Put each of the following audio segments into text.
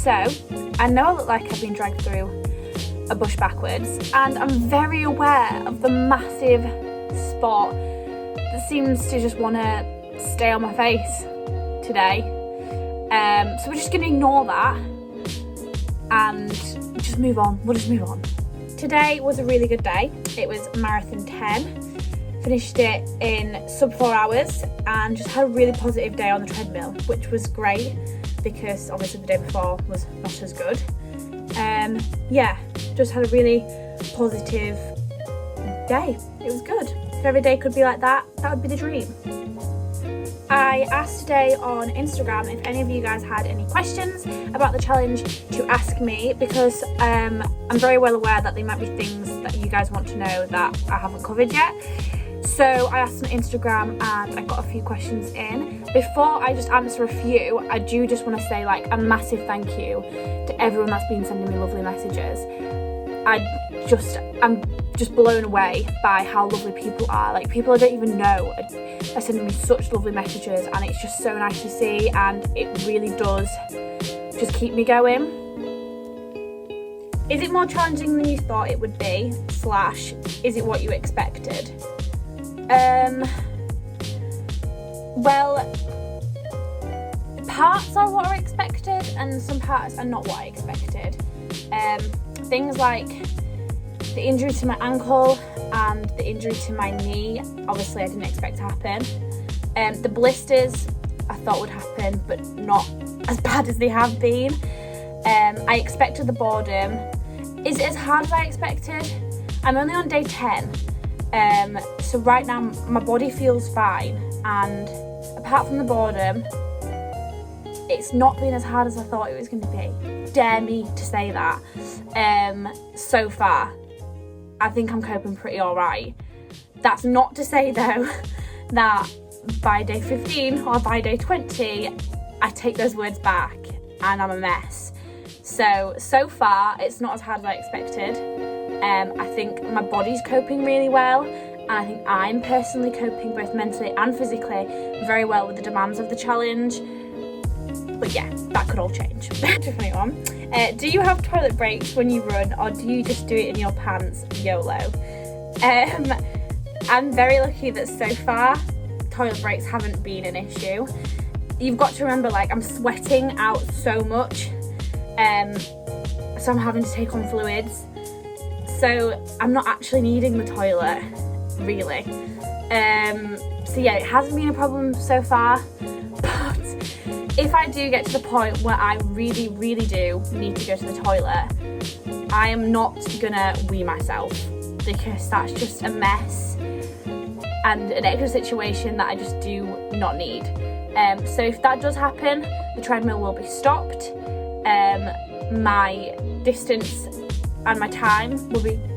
So I know I look like I've been dragged through a bush backwards, and I'm very aware of the massive spot that seems to just want to stay on my face today. So we're just going to ignore that and just move on. We'll just move on. Today was a really good day. It was marathon 10. Finished it in sub 4 hours and just had a really positive day on the treadmill, which was great because obviously the day before was not as good. Yeah, just had a really positive day. It was good. If every day could be like that, that would be the dream. I asked today on Instagram if any of you guys had any questions about the challenge to ask me, because I'm very well aware that there might be things that you guys want to know that I haven't covered yet. So I asked on Instagram and I got a few questions in. Before I just answer a few, I do just want to say like a massive thank you to everyone that's been sending me lovely messages. I'm just blown away by how lovely people are. Like, people I don't even know are sending me such lovely messages, and it's just so nice to see, and it really does just keep me going. Is it more challenging than you thought it would be? / is it what you expected? Well, parts are what I expected and some parts are not what I expected. Things like the injury to my ankle and the injury to my knee, obviously I didn't expect to happen. The blisters I thought would happen, but not as bad as they have been. I expected the boredom. Is it as hard as I expected? I'm only on day 10. So right now my body feels fine, and apart from the boredom, it's not been as hard as I thought it was going to be. Dare me to say that. So far, I think I'm coping pretty alright. That's not to say though that by day 15 or by day 20, I take those words back and I'm a mess. So far, it's not as hard as I expected. I think my body's coping really well, and I think I'm personally coping both mentally and physically very well with the demands of the challenge. But yeah, that could all change. Definitely on. Do you have toilet breaks when you run, or do you just do it in your pants? YOLO. I'm very lucky that so far toilet breaks haven't been an issue. You've got to remember, like, I'm sweating out so much, so I'm having to take on fluids. So I'm not actually needing the toilet, really. So yeah, it hasn't been a problem so far. But if I do get to the point where I really, really do need to go to the toilet, I am not gonna wee myself, because that's just a mess and an extra situation that I just do not need. So if that does happen, the treadmill will be stopped. My distance and my time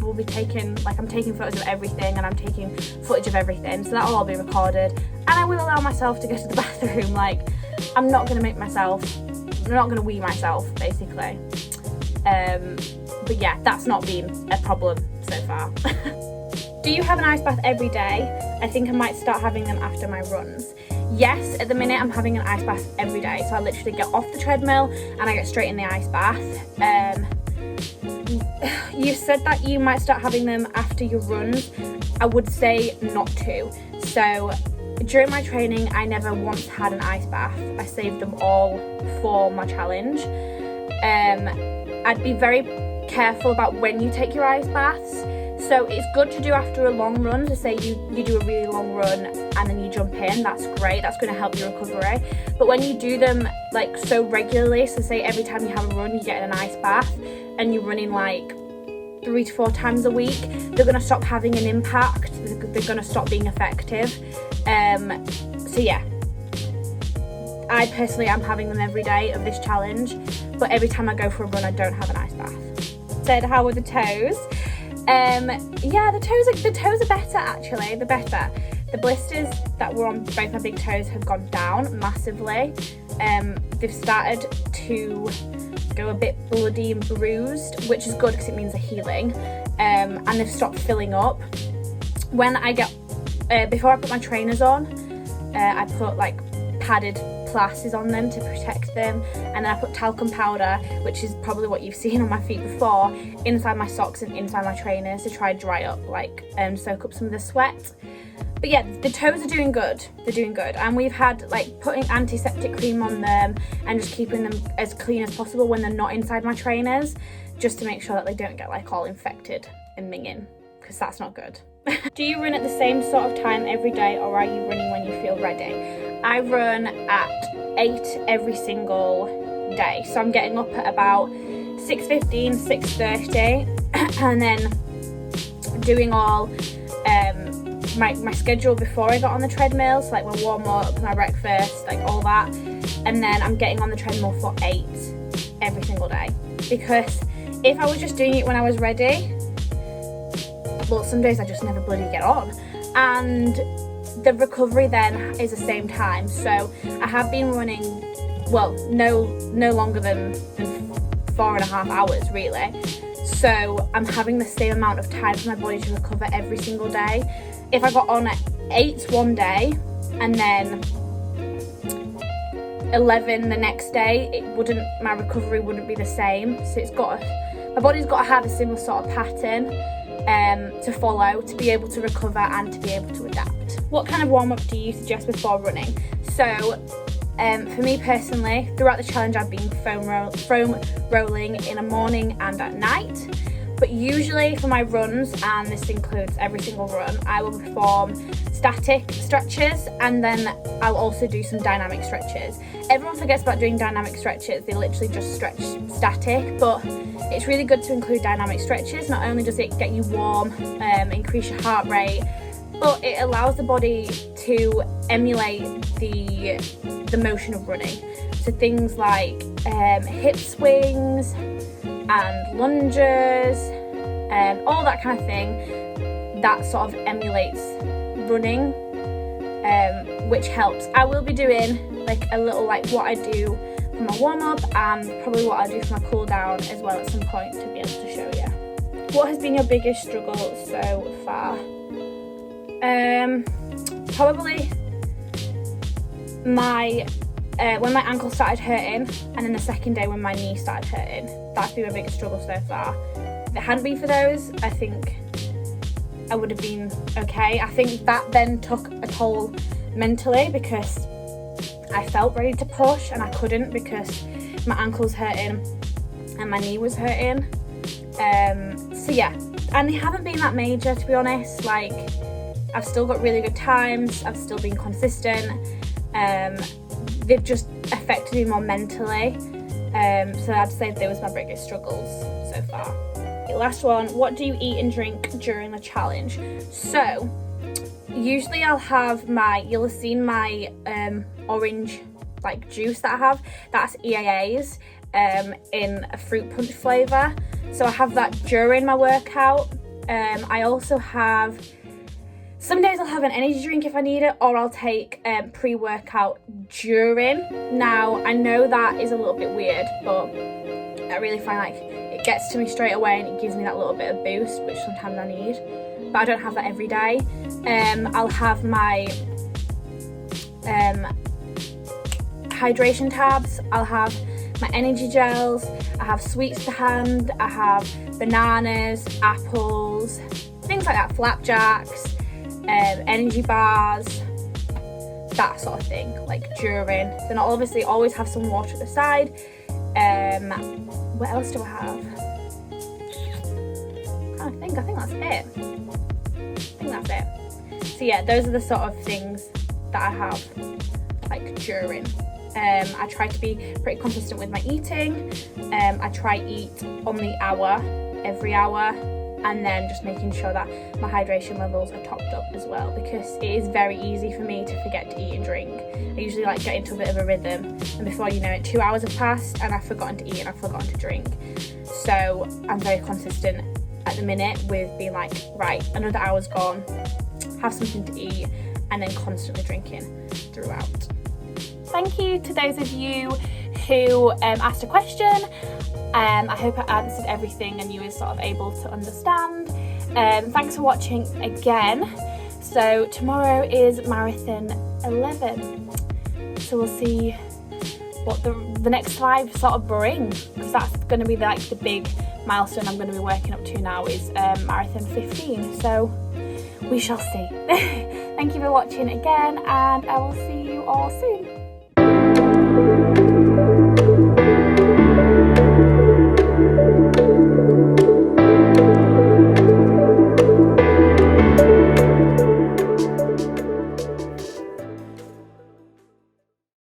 will be taken, like, I'm taking photos of everything and I'm taking footage of everything, so that'll all be recorded, and I will allow myself to go to the bathroom. Like, I'm not going to wee myself, basically. But yeah, that's not been a problem so far. Do you have an ice bath every day? I think I might start having them after my runs. Yes, at the minute I'm having an ice bath every day, so I literally get off the treadmill and I get straight in the ice bath. You said that you might start having them after your runs. I would say not to. So during my training, I never once had an ice bath. I saved them all for my challenge. I'd be very careful about when you take your ice baths. So it's good to do after a long run. To say you do a really long run and then you jump in, that's great. That's going to help your recovery. But when you do them like so regularly, so say every time you have a run, you get an ice bath, and you're running like 3 to 4 times a week, they're going to stop having an impact. They're going to stop being effective. So yeah, I personally am having them every day of this challenge, but every time I go for a run, I don't have an ice bath. Said, how were the toes? Yeah, the toes are better actually. They're better. The blisters that were on both my big toes have gone down massively. They've started to go a bit bloody and bruised, which is good because it means they're healing. And they've stopped filling up. When I get, before I put my trainers on, I put like padded plasters on them to protect them, and then I put talcum powder, which is probably what you've seen on my feet before, inside my socks and inside my trainers to try dry up, like soak up some of the sweat. But yeah, the toes are doing good. They're doing good. And we've had like putting antiseptic cream on them and just keeping them as clean as possible when they're not inside my trainers, just to make sure that they don't get like all infected and minging, because that's not good. Do you run at the same sort of time every day, or are you running when you feel ready? I run at 8 every single day. So I'm getting up at about 6:15, 6:30 and then doing all my schedule before I got on the treadmill, so like my warm up, my breakfast, like all that, and then I'm getting on the treadmill for 8 every single day, because if I was just doing it when I was ready, well, some days I just never bloody get on, and the recovery then is the same time. So I have been running, well, no longer than 4.5 hours really, so I'm having the same amount of time for my body to recover every single day. If I got on at 8 one day and then 11 the next day, my recovery wouldn't be the same. So my body's got to have a similar sort of pattern to follow to be able to recover and to be able to adapt. What kind of warm-up do you suggest before running? So for me personally, throughout the challenge I've been foam rolling in the morning and at night. But usually for my runs, and this includes every single run, I will perform static stretches, and then I'll also do some dynamic stretches. Everyone forgets about doing dynamic stretches. They literally just stretch static, but it's really good to include dynamic stretches. Not only does it get you warm, increase your heart rate, but it allows the body to emulate the motion of running. So things like hip swings and lunges and all that kind of thing, that sort of emulates running, which helps. I will be doing like a little like what I do for my warm-up and probably what I do for my cool down as well at some point to be able to show you. What has been your biggest struggle so far? Probably when my ankle started hurting, and then the second day when my knee started hurting. That's been my biggest struggle so far. If it hadn't been for those, I think I would have been okay. I think that then took a toll mentally, because I felt ready to push and I couldn't because my ankle was hurting and my knee was hurting. So yeah, and they haven't been that major, to be honest. Like, I've still got really good times, I've still been consistent. They've just affected me more mentally. So I'd say they was my biggest struggles so far. Last one, what do you eat and drink during the challenge? So usually I'll have you'll have seen my orange like juice that I have. That's EAA's in a fruit punch flavour. So I have that during my workout. I also have, some days I'll have an energy drink if I need it, or I'll take pre-workout during. Now, I know that is a little bit weird, but I really find like it gets to me straight away and it gives me that little bit of boost, which sometimes I need. But I don't have that every day. I'll have my hydration tabs, I'll have my energy gels, I have sweets to hand, I have bananas, apples, things like that, flapjacks, energy bars, that sort of thing, like during. Then I'll obviously always have some water at the side. What else do I have? I think that's it. So yeah, those are the sort of things that I have like during. I try to be pretty consistent with my eating. I try eat on the hour, every hour, and then just making sure that my hydration levels are topped up as well, because it is very easy for me to forget to eat and drink. I usually like get into a bit of a rhythm, and before you know it, 2 hours have passed and I've forgotten to eat and I've forgotten to drink. So I'm very consistent at the minute with being like, right, another hour's gone, have something to eat, and then constantly drinking throughout. Thank you to those of you who asked a question. I hope I answered everything and you were sort of able to understand. Thanks for watching again. So tomorrow is marathon 11. so we'll see what the next 5 sort of bring, because that's going to be like the big milestone I'm going to be working up to now, is marathon 15. So we shall see. Thank you for watching again, and I will see you all soon.